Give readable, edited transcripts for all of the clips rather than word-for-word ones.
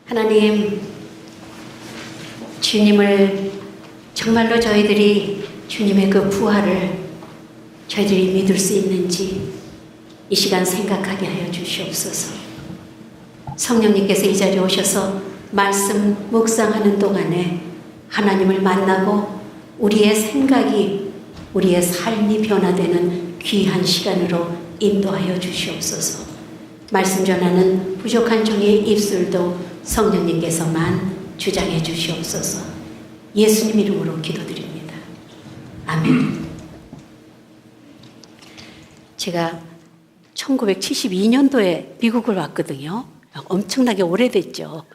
하나님, 주님을 정말로 저희들이 주님의 그 부활을 저희들이 믿을 수 있는지 이 시간 생각하게 하여 주시옵소서. 성령님께서 이 자리에 오셔서 말씀 묵상하는 동안에 하나님을 만나고 우리의 생각이, 우리의 삶이 변화되는 귀한 시간으로 인도하여 주시옵소서. 말씀 전하는 부족한 종의 입술도 성령님께서만 주장해 주시옵소서. 예수님 이름으로 기도드립니다. 아멘. 제가 1972년도에 미국을 왔거든요. 엄청나게 오래됐죠.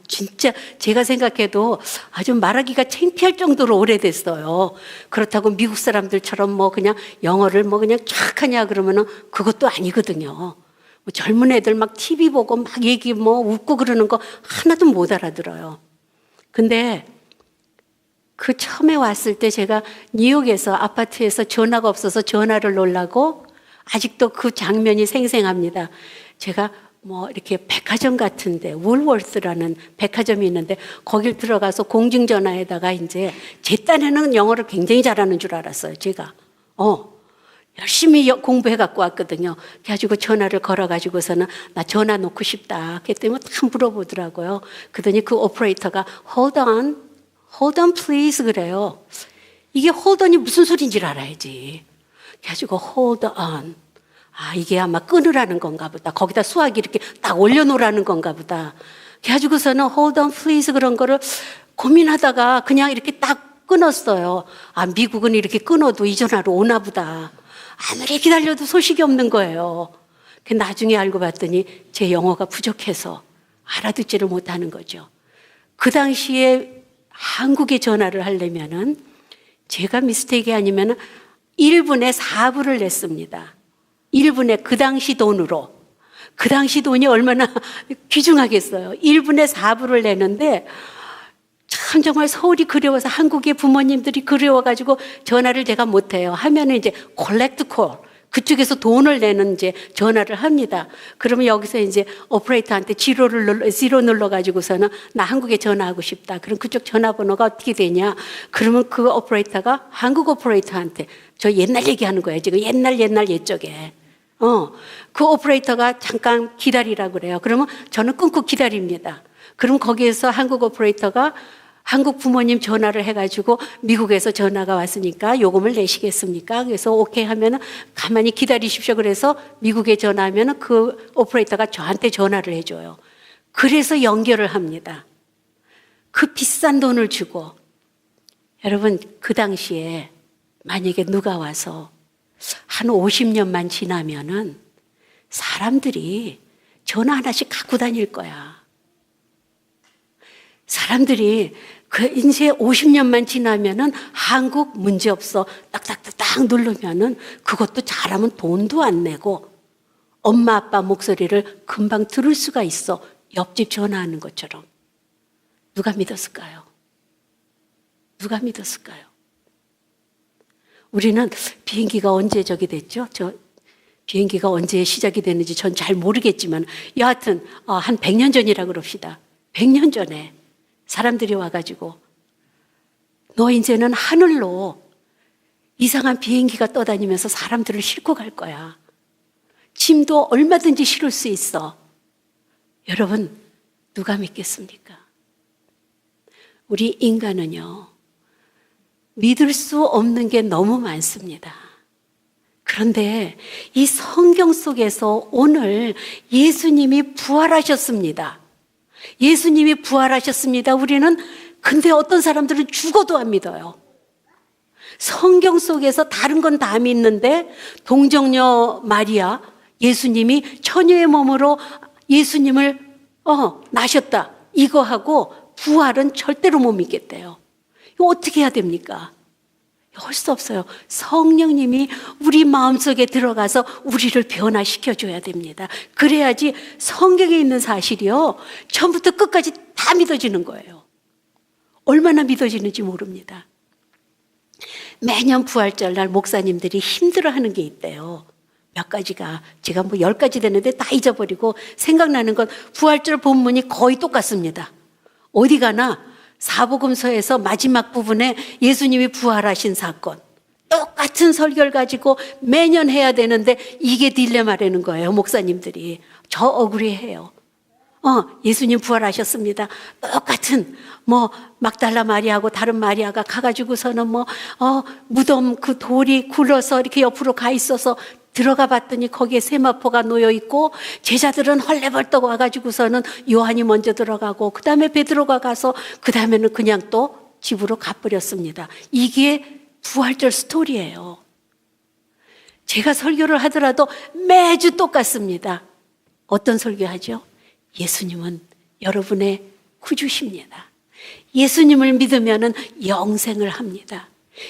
진짜 제가 생각해도 아주 말하기가 창피할 정도로 오래됐어요. 그렇다고 미국 사람들처럼 뭐 그냥 영어를 뭐 그냥 쫙 하냐 그러면은 그것도 아니거든요. 뭐 젊은 애들 막 TV 보고 막 얘기 뭐 웃고 그러는 거 하나도 못 알아들어요. 근데 그 처음에 왔을 때 제가 뉴욕에서 아파트에서 전화가 없어서 전화를 놓으려고 아직도 그 장면이 생생합니다. 제가 뭐 이렇게 백화점 같은데 울월스라는 백화점이 있는데 거길 들어가서 공중전화에다가 이제 제 딴에는 영어를 굉장히 잘하는 줄 알았어요. 제가 열심히 공부해 갖고 왔거든요. 그래가지고 전화를 걸어가지고서는 나 전화 놓고 싶다. 그랬더니 다 물어보더라고요. 그러더니 그 오퍼레이터가 hold on please 그래요. 이게 hold on이 무슨 소리인지 알아야지. 그래가지고 hold on. 이게 아마 끊으라는 건가 보다. 거기다 수화기 이렇게 딱 올려놓으라는 건가 보다. 그래가지고서는 hold on please 그런 거를 고민하다가 그냥 이렇게 딱 끊었어요. 미국은 이렇게 끊어도 이 전화로 오나 보다. 아무리 기다려도 소식이 없는 거예요. 나중에 알고 봤더니 제 영어가 부족해서 알아듣지를 못하는 거죠. 그 당시에 한국에 전화를 하려면은 제가 미스테이크 아니면은 1분에 4불을 냈습니다. 1분에 그 당시 돈으로. 그 당시 돈이 얼마나 귀중하겠어요. 1분에 4불을 내는데 참 정말 서울이 그리워서 한국의 부모님들이 그리워가지고 전화를 제가 못해요. 하면은 이제 콜렉트 콜. 그쪽에서 돈을 내는 이제 전화를 합니다. 그러면 여기서 이제 오퍼레이터한테 지로 눌러가지고서는 나 한국에 전화하고 싶다. 그럼 그쪽 전화번호가 어떻게 되냐? 그러면 그 오퍼레이터가 한국 오퍼레이터한테 저 옛날 얘기하는 거예요. 지금 옛날 옛쪽에. 그 오퍼레이터가 잠깐 기다리라고 그래요. 그러면 저는 끊고 기다립니다. 그럼 거기에서 한국 오퍼레이터가 한국 부모님 전화를 해가지고 미국에서 전화가 왔으니까 요금을 내시겠습니까? 그래서 오케이 하면은 가만히 기다리십시오. 그래서 미국에 전화하면은 그 오퍼레이터가 저한테 전화를 해줘요. 그래서 연결을 합니다. 그 비싼 돈을 주고. 여러분, 그 당시에 만약에 누가 와서 한 50년만 지나면은 사람들이 전화 하나씩 갖고 다닐 거야. 사람들이 이제 50년만 지나면은 한국 문제 없어. 딱딱딱 누르면은 그것도 잘하면 돈도 안 내고 엄마 아빠 목소리를 금방 들을 수가 있어. 옆집 전화하는 것처럼. 누가 믿었을까요? 누가 믿었을까요? 우리는 비행기가 언제 저기 됐죠? 비행기가 언제 시작이 됐는지 전 잘 모르겠지만 여하튼 한 100년 전이라 그럽시다. 100년 전에 사람들이 와가지고 너 이제는 하늘로 이상한 비행기가 떠다니면서 사람들을 싣고 갈 거야. 짐도 얼마든지 실을 수 있어. 여러분, 누가 믿겠습니까? 우리 인간은요, 믿을 수 없는 게 너무 많습니다. 그런데 이 성경 속에서 오늘 예수님이 부활하셨습니다. 예수님이 부활하셨습니다. 우리는 근데 어떤 사람들은 죽어도 안 믿어요. 성경 속에서 다른 건 다 믿는데 동정녀 마리아, 예수님이 처녀의 몸으로 예수님을 나셨다. 이거 하고 부활은 절대로 못 믿겠대요. 이거 어떻게 해야 됩니까? 할 수 없어요. 성령님이 우리 마음속에 들어가서 우리를 변화시켜줘야 됩니다. 그래야지 성경에 있는 사실이요, 처음부터 끝까지 다 믿어지는 거예요. 얼마나 믿어지는지 모릅니다. 매년 부활절 날 목사님들이 힘들어하는 게 있대요. 몇 가지가 제가 뭐 10가지 되는데 다 잊어버리고 생각나는 건 부활절 본문이 거의 똑같습니다. 어디 가나 사복음서에서 마지막 부분에 예수님이 부활하신 사건 똑같은 설교를 가지고 매년 해야 되는데 이게 딜레마라는 거예요. 목사님들이 저 억울해해요. 예수님 부활하셨습니다. 똑같은 막달라 마리아하고 다른 마리아가 가가지고서는 무덤 그 돌이 굴러서 이렇게 옆으로 가 있어서 들어가 봤더니 거기에 세마포가 놓여 있고 제자들은 헐레벌떡 와가지고서는 요한이 먼저 들어가고 그 다음에 베드로가 가서 그 다음에는 그냥 또 집으로 가버렸습니다. 이게 부활절 스토리예요. 제가 설교를 하더라도 매주 똑같습니다. 어떤 설교하죠? 예수님은 여러분의 구주십니다. 예수님을 믿으면은 영생을 합니다.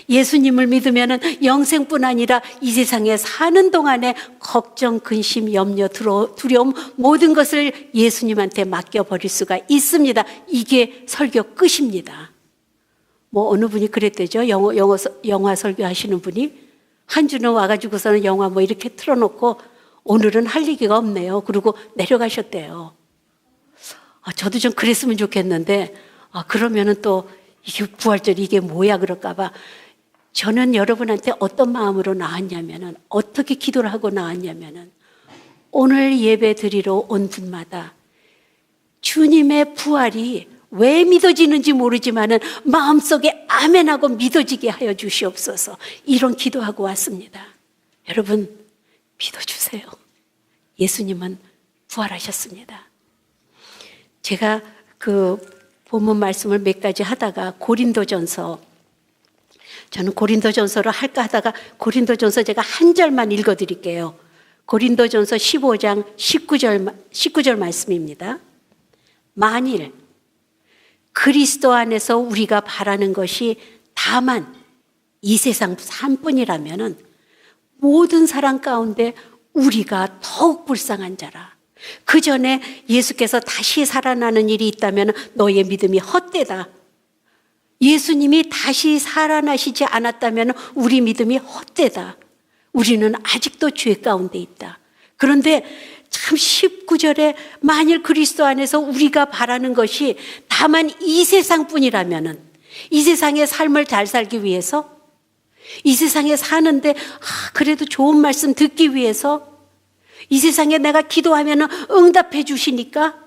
예수님을 믿으면은 영생뿐 아니라 이 세상에 사는 동안에 걱정, 근심, 염려, 두려움 모든 것을 예수님한테 맡겨버릴 수가 있습니다. 이게 설교 끝입니다. 어느 분이 그랬대죠. 영화 설교하시는 분이 한 주는 와가지고서는 영화 이렇게 틀어놓고 오늘은 할 얘기가 없네요. 그리고 내려가셨대요. 저도 좀 그랬으면 좋겠는데 그러면은 또 이게 부활절 이게 뭐야 그럴까봐 저는 여러분한테 어떤 마음으로 나왔냐면은 어떻게 기도를 하고 나왔냐면은 오늘 예배 드리러 온 분마다 주님의 부활이 왜 믿어지는지 모르지만은 마음속에 아멘하고 믿어지게 하여 주시옵소서 이런 기도하고 왔습니다. 여러분 믿어주세요. 예수님은 부활하셨습니다. 제가 그 본문 말씀을 몇 가지 하다가 고린도전서 저는 고린도전서를 할까 하다가 고린도전서 제가 한 절만 읽어드릴게요. 고린도전서 15장 19절 말씀입니다. 만일 그리스도 안에서 우리가 바라는 것이 다만 이 세상 삶뿐이라면은 모든 사람 가운데 우리가 더욱 불쌍한 자라. 그 전에 예수께서 다시 살아나는 일이 있다면 너의 믿음이 헛되다. 예수님이 다시 살아나시지 않았다면 우리 믿음이 헛되다. 우리는 아직도 죄 가운데 있다. 그런데 참 19절에 만일 그리스도 안에서 우리가 바라는 것이 다만 이 세상뿐이라면 이 세상의 삶을 잘 살기 위해서 이 세상에 사는데 그래도 좋은 말씀 듣기 위해서 이 세상에 내가 기도하면 응답해 주시니까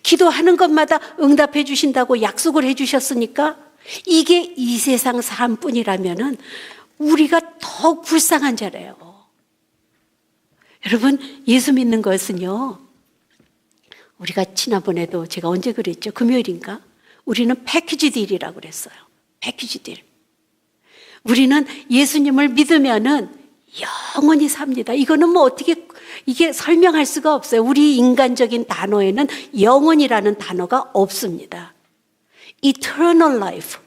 기도하는 것마다 응답해 주신다고 약속을 해 주셨으니까 이게 이 세상 삶뿐이라면 우리가 더욱 불쌍한 자래요. 여러분 예수 믿는 것은요 우리가 지난번에도 제가 언제 그랬죠? 금요일인가? 우리는 패키지 딜이라고 그랬어요. 패키지 딜. 우리는 예수님을 믿으면은 영원히 삽니다. 이거는 어떻게 이게 설명할 수가 없어요. 우리 인간적인 단어에는 영원이라는 단어가 없습니다. Eternal life.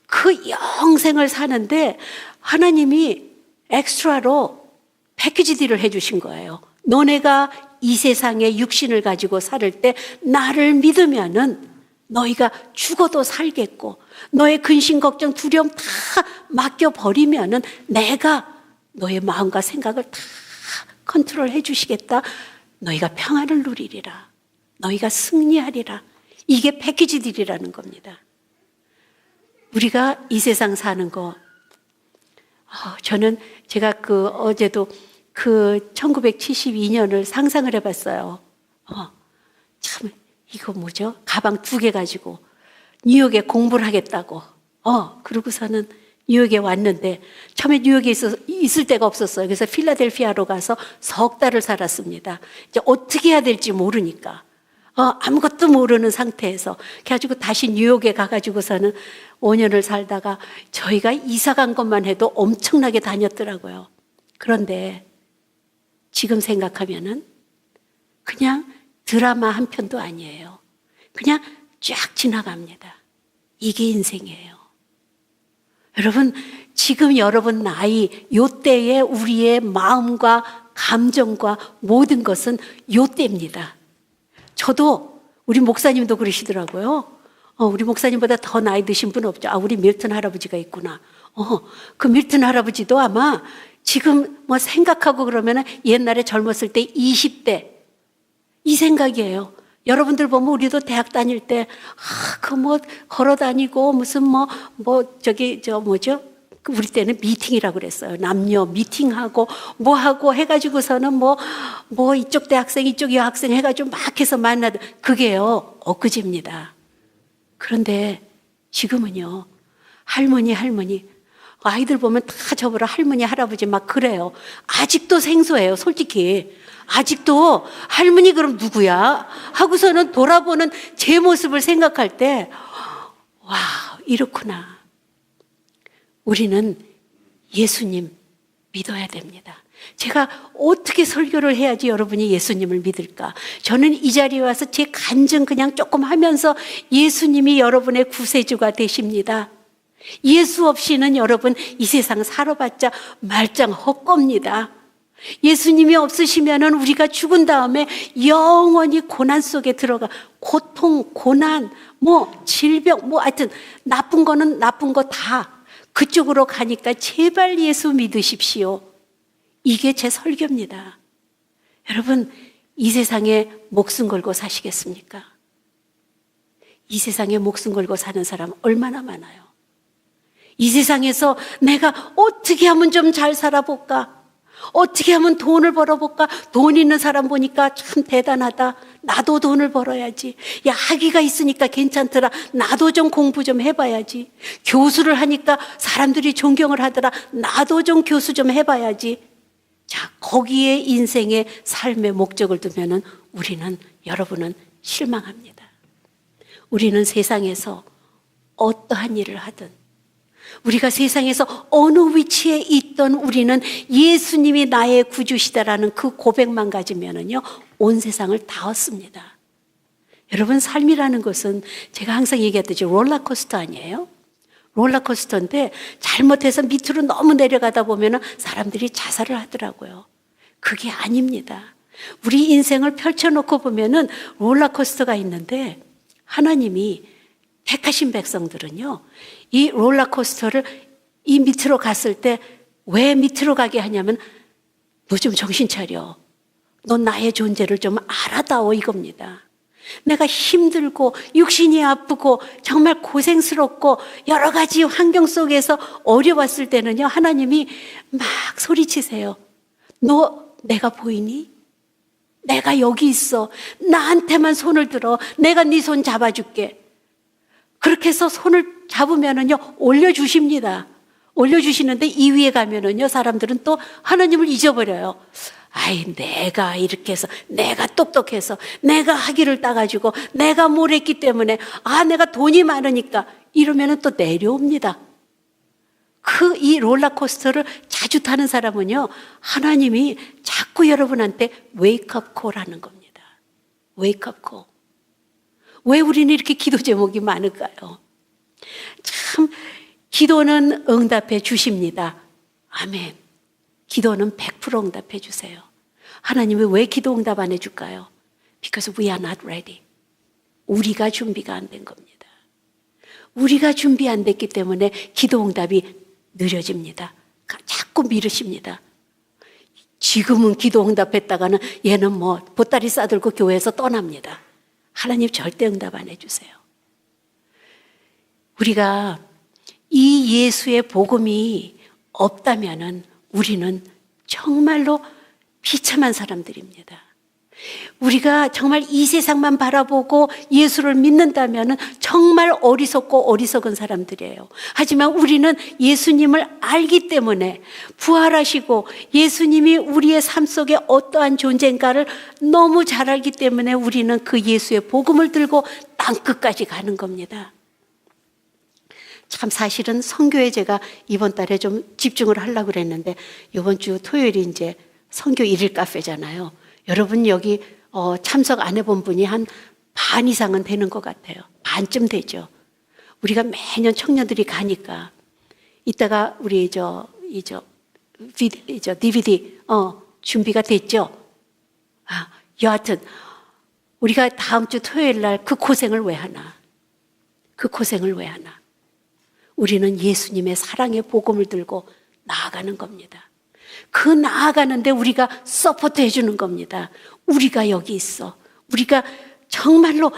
그 영생을 사는데 하나님이 엑스트라로 패키지 딜을 해주신 거예요. 너네가 이 세상에 육신을 가지고 살 때 나를 믿으면은 너희가 죽어도 살겠고 너의 근심, 걱정, 두려움 다 맡겨버리면은 내가 너의 마음과 생각을 다 컨트롤 해주시겠다. 너희가 평안을 누리리라. 너희가 승리하리라. 이게 패키지 딜이라는 겁니다. 우리가 이 세상 사는 거 저는 제가 어제도 1972년을 상상을 해봤어요. 참 이거 뭐죠? 가방 2개 가지고 뉴욕에 공부를 하겠다고. 그러고서는 뉴욕에 왔는데 처음에 뉴욕에 있을 데가 없었어요. 그래서 필라델피아로 가서 석 달을 살았습니다. 이제 어떻게 해야 될지 모르니까 아무것도 모르는 상태에서 그래가지고 다시 뉴욕에 가가지고서는 5년을 살다가 저희가 이사 간 것만 해도 엄청나게 다녔더라고요. 그런데 지금 생각하면은 그냥 드라마 한 편도 아니에요. 그냥 쫙 지나갑니다. 이게 인생이에요. 여러분 지금 여러분 나이 요 때에 우리의 마음과 감정과 모든 것은 요 때입니다. 저도 우리 목사님도 그러시더라고요. 우리 목사님보다 더 나이 드신 분 없죠. 우리 밀턴 할아버지가 있구나. 그 밀턴 할아버지도 아마 지금 뭐 생각하고 그러면은 옛날에 젊었을 때 20대 이 생각이에요. 여러분들 보면 우리도 대학 다닐 때, 그 뭐 걸어 다니고 무슨 우리 때는 미팅이라고 그랬어요. 남녀 미팅하고 뭐 하고 해가지고서는 뭐 이쪽 대학생 이쪽 여학생 해가지고 막 해서 만나던 그게요. 엊그제입니다. 그런데 지금은요. 할머니 아이들 보면 다 저보러 할머니 할아버지 막 그래요. 아직도 생소해요. 솔직히. 아직도 할머니 그럼 누구야? 하고서는 돌아보는 제 모습을 생각할 때 와, 이렇구나. 우리는 예수님 믿어야 됩니다. 제가 어떻게 설교를 해야지 여러분이 예수님을 믿을까? 저는 이 자리에 와서 제 간증 그냥 조금 하면서 예수님이 여러분의 구세주가 되십니다. 예수 없이는 여러분 이 세상 살아봤자 말짱 헛겁니다. 예수님이 없으시면은 우리가 죽은 다음에 영원히 고난 속에 들어가 고통, 고난, 질병, 하여튼 나쁜 거는 나쁜 거 다 그쪽으로 가니까 제발 예수 믿으십시오. 이게 제 설교입니다. 여러분, 이 세상에 목숨 걸고 사시겠습니까? 이 세상에 목숨 걸고 사는 사람 얼마나 많아요. 이 세상에서 내가 어떻게 하면 좀 잘 살아볼까? 어떻게 하면 돈을 벌어볼까? 돈 있는 사람 보니까 참 대단하다. 나도 돈을 벌어야지. 야, 학위가 있으니까 괜찮더라. 나도 좀 공부 좀 해봐야지. 교수를 하니까 사람들이 존경을 하더라. 나도 좀 교수 좀 해봐야지. 자, 거기에 인생의 삶의 목적을 두면은 여러분은 실망합니다. 우리는 세상에서 어떠한 일을 하든 우리가 세상에서 어느 위치에 있던 우리는 예수님이 나의 구주시다라는 그 고백만 가지면은요, 온 세상을 다 얻습니다. 여러분, 삶이라는 것은 제가 항상 얘기했듯이 롤러코스터 아니에요? 롤러코스터인데 잘못해서 밑으로 너무 내려가다 보면은 사람들이 자살을 하더라고요. 그게 아닙니다. 우리 인생을 펼쳐놓고 보면은 롤러코스터가 있는데 하나님이 택하신 백성들은요, 이 롤러코스터를 이 밑으로 갔을 때 왜 밑으로 가게 하냐면 너 좀 정신 차려. 너 나의 존재를 좀 알아다오 이겁니다. 내가 힘들고 육신이 아프고 정말 고생스럽고 여러 가지 환경 속에서 어려웠을 때는요, 하나님이 막 소리치세요. 너 내가 보이니? 내가 여기 있어. 나한테만 손을 들어. 내가 네 손 잡아줄게. 그렇게 해서 손을 잡으면은요, 올려주십니다. 올려주시는데 이 위에 가면은요, 사람들은 또 하나님을 잊어버려요. 아이, 내가 이렇게 해서, 내가 똑똑해서, 내가 학위를 따가지고, 내가 뭘 했기 때문에, 내가 돈이 많으니까, 이러면은 또 내려옵니다. 이 롤러코스터를 자주 타는 사람은요, 하나님이 자꾸 여러분한테 웨이크업 콜하는 겁니다. 웨이크업 콜. 왜 우리는 이렇게 기도 제목이 많을까요? 참, 기도는 응답해 주십니다. 아멘. 기도는 100% 응답해 주세요. 하나님이 왜 기도 응답 안 해줄까요? Because we are not ready. 우리가 준비가 안 된 겁니다. 우리가 준비 안 됐기 때문에 기도 응답이 느려집니다. 자꾸 미루십니다. 지금은 기도 응답했다가는 얘는 보따리 싸들고 교회에서 떠납니다. 하나님 절대 응답 안 해주세요. 우리가 이 예수의 복음이 없다면은 우리는 정말로 비참한 사람들입니다. 우리가 정말 이 세상만 바라보고 예수를 믿는다면은 정말 어리석은 사람들이에요. 하지만 우리는 예수님을 알기 때문에 부활하시고 예수님이 우리의 삶 속에 어떠한 존재인가를 너무 잘 알기 때문에 우리는 그 예수의 복음을 들고 땅끝까지 가는 겁니다. 참 사실은 선교에 제가 이번 달에 좀 집중을 하려고 그랬는데 이번 주 토요일이 이제 선교 1일 카페잖아요. 여러분 여기 참석 안 해본 분이 한 반 이상은 되는 것 같아요. 반쯤 되죠. 우리가 매년 청년들이 가니까 이따가 우리 DVD 준비가 됐죠. 여하튼 우리가 다음 주 토요일 날 그 고생을 왜 하나? 그 고생을 왜 하나? 우리는 예수님의 사랑의 복음을 들고 나아가는 겁니다. 그 나아가는데 우리가 서포트 해주는 겁니다. 우리가 여기 있어. 우리가 정말로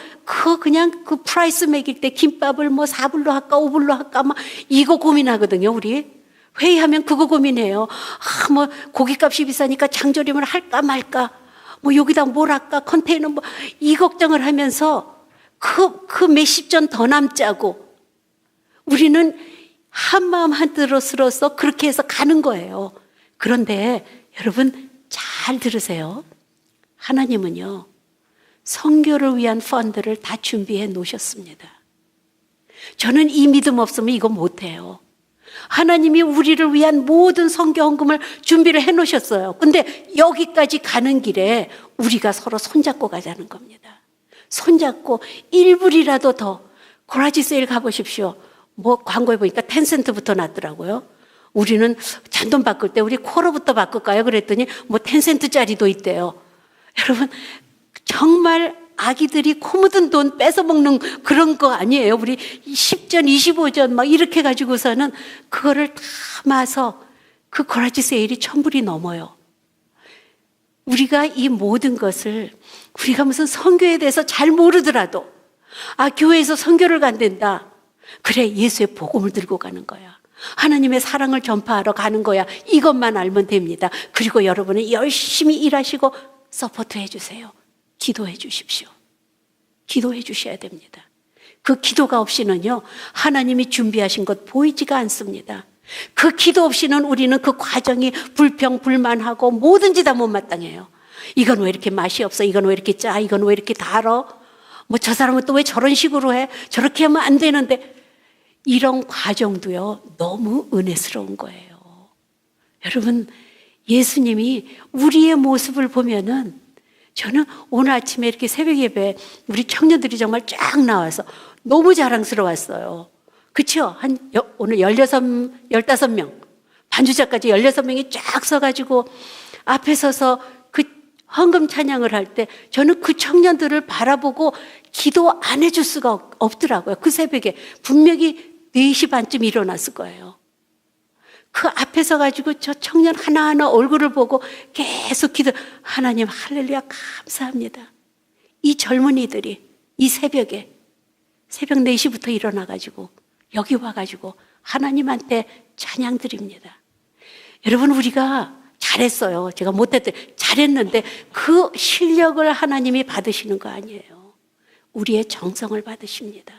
그냥 그 프라이스 매길 때 김밥을 뭐 4불로 할까 5불로 할까 막 이거 고민하거든요. 우리 회의하면 그거 고민해요. 뭐 고깃값이 비싸니까 장조림을 할까 말까, 뭐 여기다 뭘 할까, 컨테이너 뭐 이 걱정을 하면서 그 몇십 전 더 남자고, 우리는 한마음 한뜻으로서 그렇게 해서 가는 거예요. 그런데 여러분 잘 들으세요. 하나님은요, 선교를 위한 펀드를 다 준비해 놓으셨습니다. 저는 이 믿음 없으면 이거 못해요. 하나님이 우리를 위한 모든 선교 헌금을 준비를 해 놓으셨어요. 근데 여기까지 가는 길에 우리가 서로 손잡고 가자는 겁니다. 손잡고 1불이라도 더, 고라지 세일 가보십시오. 뭐 광고에 보니까 10센트부터 났더라고요. 우리는 잔돈 바꿀 때 우리 쿼러부터 바꿀까요? 그랬더니 뭐 10센트짜리도 있대요. 여러분 정말 아기들이 코 묻은 돈 뺏어 먹는 그런 거 아니에요. 우리 10전 25전 막 이렇게 가지고서는 그거를 담아서 그 고라지 세일이 1,000불이 넘어요. 우리가 이 모든 것을, 우리가 무슨 선교에 대해서 잘 모르더라도 교회에서 선교를 간댄다. 그래, 예수의 복음을 들고 가는 거야. 하나님의 사랑을 전파하러 가는 거야. 이것만 알면 됩니다. 그리고 여러분은 열심히 일하시고 서포트 해주세요. 기도해 주십시오. 기도해 주셔야 됩니다. 그 기도가 없이는요, 하나님이 준비하신 것 보이지가 않습니다. 그 기도 없이는 우리는 그 과정이 불평, 불만하고 뭐든지 다 못마땅해요. 이건 왜 이렇게 맛이 없어? 이건 왜 이렇게 짜? 이건 왜 이렇게 달어? 뭐 저 사람은 또 왜 저런 식으로 해? 저렇게 하면 안 되는데. 이런 과정도요, 너무 은혜스러운 거예요. 여러분, 예수님이 우리의 모습을 보면은, 저는 오늘 아침에 이렇게 새벽 예배 우리 청년들이 정말 쫙 나와서 너무 자랑스러웠어요. 그쵸? 오늘 15명, 반주자까지 16명이 쫙 서가지고 앞에 서서 그 헌금 찬양을 할 때 저는 그 청년들을 바라보고 기도 안 해줄 수가 없더라고요. 그 새벽에 분명히 4시 반쯤 일어났을 거예요. 그 앞에 서가지고 저 청년 하나하나 얼굴을 보고 계속 하나님 할렐루야 감사합니다. 이 젊은이들이 이 새벽에 새벽 4시부터 일어나가지고 여기 와가지고 하나님한테 찬양 드립니다. 여러분, 우리가 잘했어요. 제가 잘했는데 그 실력을 하나님이 받으시는 거 아니에요. 우리의 정성을 받으십니다.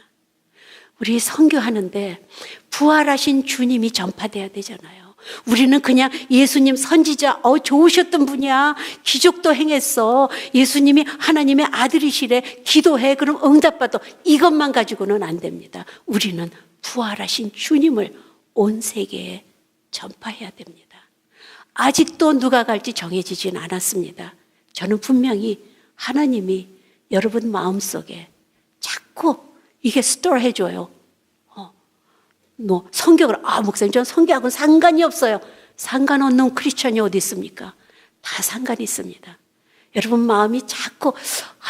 우리 선교하는데 부활하신 주님이 전파돼야 되잖아요. 우리는 그냥 예수님 선지자, 좋으셨던 분이야, 기적도 행했어, 예수님이 하나님의 아들이시래, 기도해, 그럼 응답받아, 이것만 가지고는 안 됩니다. 우리는 부활하신 주님을 온 세계에 전파해야 됩니다. 아직도 누가 갈지 정해지진 않았습니다. 저는 분명히 하나님이 여러분 마음속에 자꾸 이게 스토어 해줘요. 성경을, 목사님, 저는 성경하고는 상관이 없어요. 상관없는 크리스천이 어디 있습니까? 다 상관이 있습니다. 여러분 마음이 자꾸,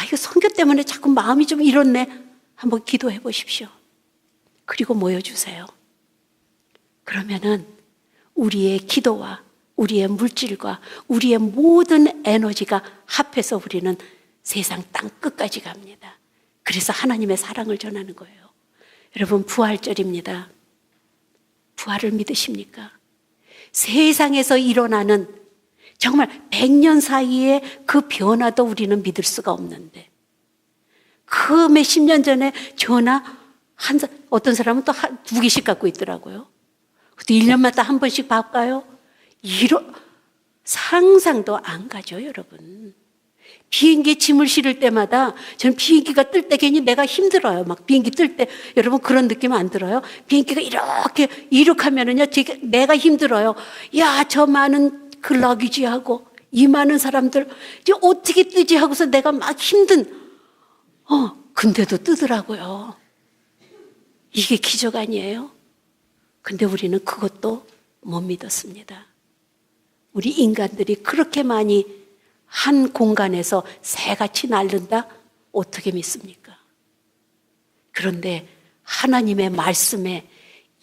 이거 성경 때문에 자꾸 마음이 좀 이렇네. 한번 기도해 보십시오. 그리고 모여주세요. 그러면은 우리의 기도와 우리의 물질과 우리의 모든 에너지가 합해서 우리는 세상 땅 끝까지 갑니다. 그래서 하나님의 사랑을 전하는 거예요. 여러분, 부활절입니다. 부활을 믿으십니까? 세상에서 일어나는 정말 100년 사이에 그 변화도 우리는 믿을 수가 없는데, 그 몇십 년 전에 전화 어떤 사람은 또 2개씩 갖고 있더라고요. 그것도 1년마다 한 번씩 바꿔요. 상상도 안 가죠, 여러분. 비행기에 짐을 실을 때마다 저는 비행기가 뜰 때 괜히 내가 힘들어요. 막 비행기 뜰 때 여러분 그런 느낌 안 들어요? 비행기가 이렇게 이륙하면은요, 내가 힘들어요. 야, 저 많은 그 러기지하고 이 많은 사람들 이제 어떻게 뜨지 하고서 내가 막 근데도 뜨더라고요. 이게 기적 아니에요? 근데 우리는 그것도 못 믿었습니다. 우리 인간들이 그렇게 많이 한 공간에서 새같이 날른다? 어떻게 믿습니까? 그런데 하나님의 말씀에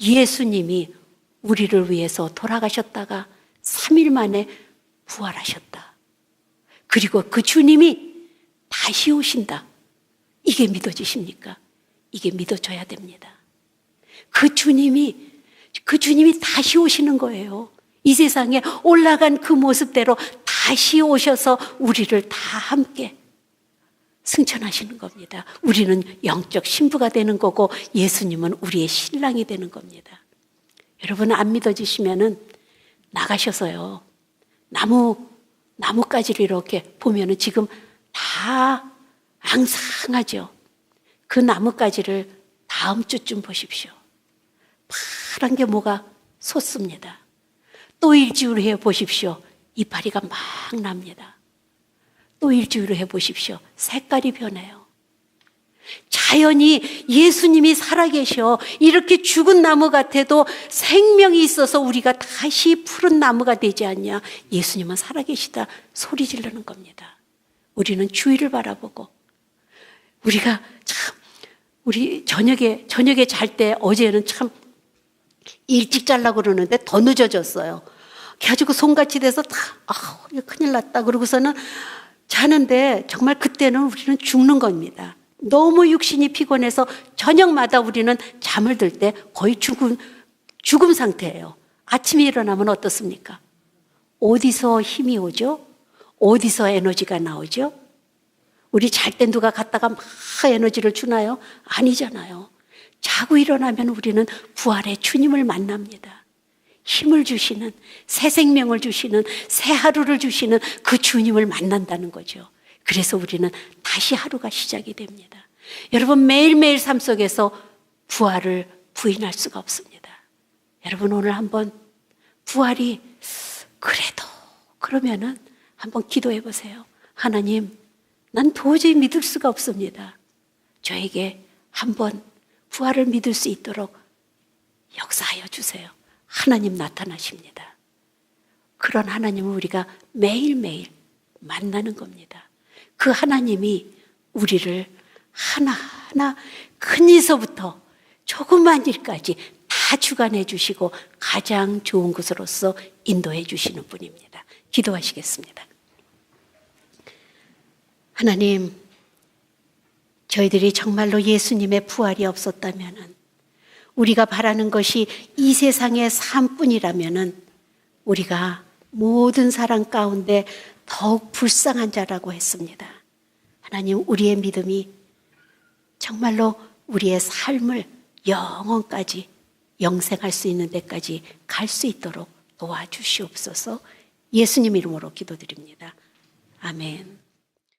예수님이 우리를 위해서 돌아가셨다가 3일 만에 부활하셨다. 그리고 그 주님이 다시 오신다. 이게 믿어지십니까? 이게 믿어져야 됩니다. 그 주님이 다시 오시는 거예요. 이 세상에 올라간 그 모습대로 다시 오셔서 우리를 다 함께 승천하시는 겁니다. 우리는 영적 신부가 되는 거고 예수님은 우리의 신랑이 되는 겁니다. 여러분 안 믿어지시면은 나가셔서요. 나뭇가지를 이렇게 보면은 지금 다 앙상하죠. 그 나뭇가지를 다음 주쯤 보십시오. 파란 게 뭐가 솟습니다. 또 일주일 후에 보십시오. 이파리가 막 납니다. 또 일주일 후에 보십시오. 색깔이 변해요. 자연이 예수님이 살아계셔. 이렇게 죽은 나무 같아도 생명이 있어서 우리가 다시 푸른 나무가 되지 않냐. 예수님은 살아계시다 소리 지르는 겁니다. 우리는 주위를 바라보고 우리가 참 우리 저녁에 잘 때 어제는 참 일찍 자려고 그러는데 더 늦어졌어요. 가지고 손같이 돼서 이거 큰일 났다. 그러고서는 자는데 정말 그때는 우리는 죽는 겁니다. 너무 육신이 피곤해서 저녁마다 우리는 잠을 들 때 거의 죽음 상태예요. 아침에 일어나면 어떻습니까? 어디서 힘이 오죠? 어디서 에너지가 나오죠? 우리 잘 때 누가 갔다가 막 에너지를 주나요? 아니잖아요. 자고 일어나면 우리는 부활의 주님을 만납니다. 힘을 주시는, 새 생명을 주시는, 새 하루를 주시는 그 주님을 만난다는 거죠. 그래서 우리는 다시 하루가 시작이 됩니다. 여러분 매일매일 삶 속에서 부활을 부인할 수가 없습니다. 여러분 오늘 한번 부활이 그러면은 한번 기도해 보세요. 하나님, 난 도저히 믿을 수가 없습니다. 저에게 한번 부활을 믿을 수 있도록 역사하여 주세요. 하나님 나타나십니다. 그런 하나님을 우리가 매일매일 만나는 겁니다. 그 하나님이 우리를 하나하나 큰 일서부터 조그만 일까지 다 주관해 주시고 가장 좋은 것으로서 인도해 주시는 분입니다. 기도하시겠습니다. 하나님, 저희들이 정말로 예수님의 부활이 없었다면 우리가 바라는 것이 이 세상의 삶뿐이라면 우리가 모든 사람 가운데 더욱 불쌍한 자라고 했습니다. 하나님, 우리의 믿음이 정말로 우리의 삶을 영원까지 영생할 수 있는 데까지 갈 수 있도록 도와주시옵소서. 예수님 이름으로 기도드립니다. 아멘.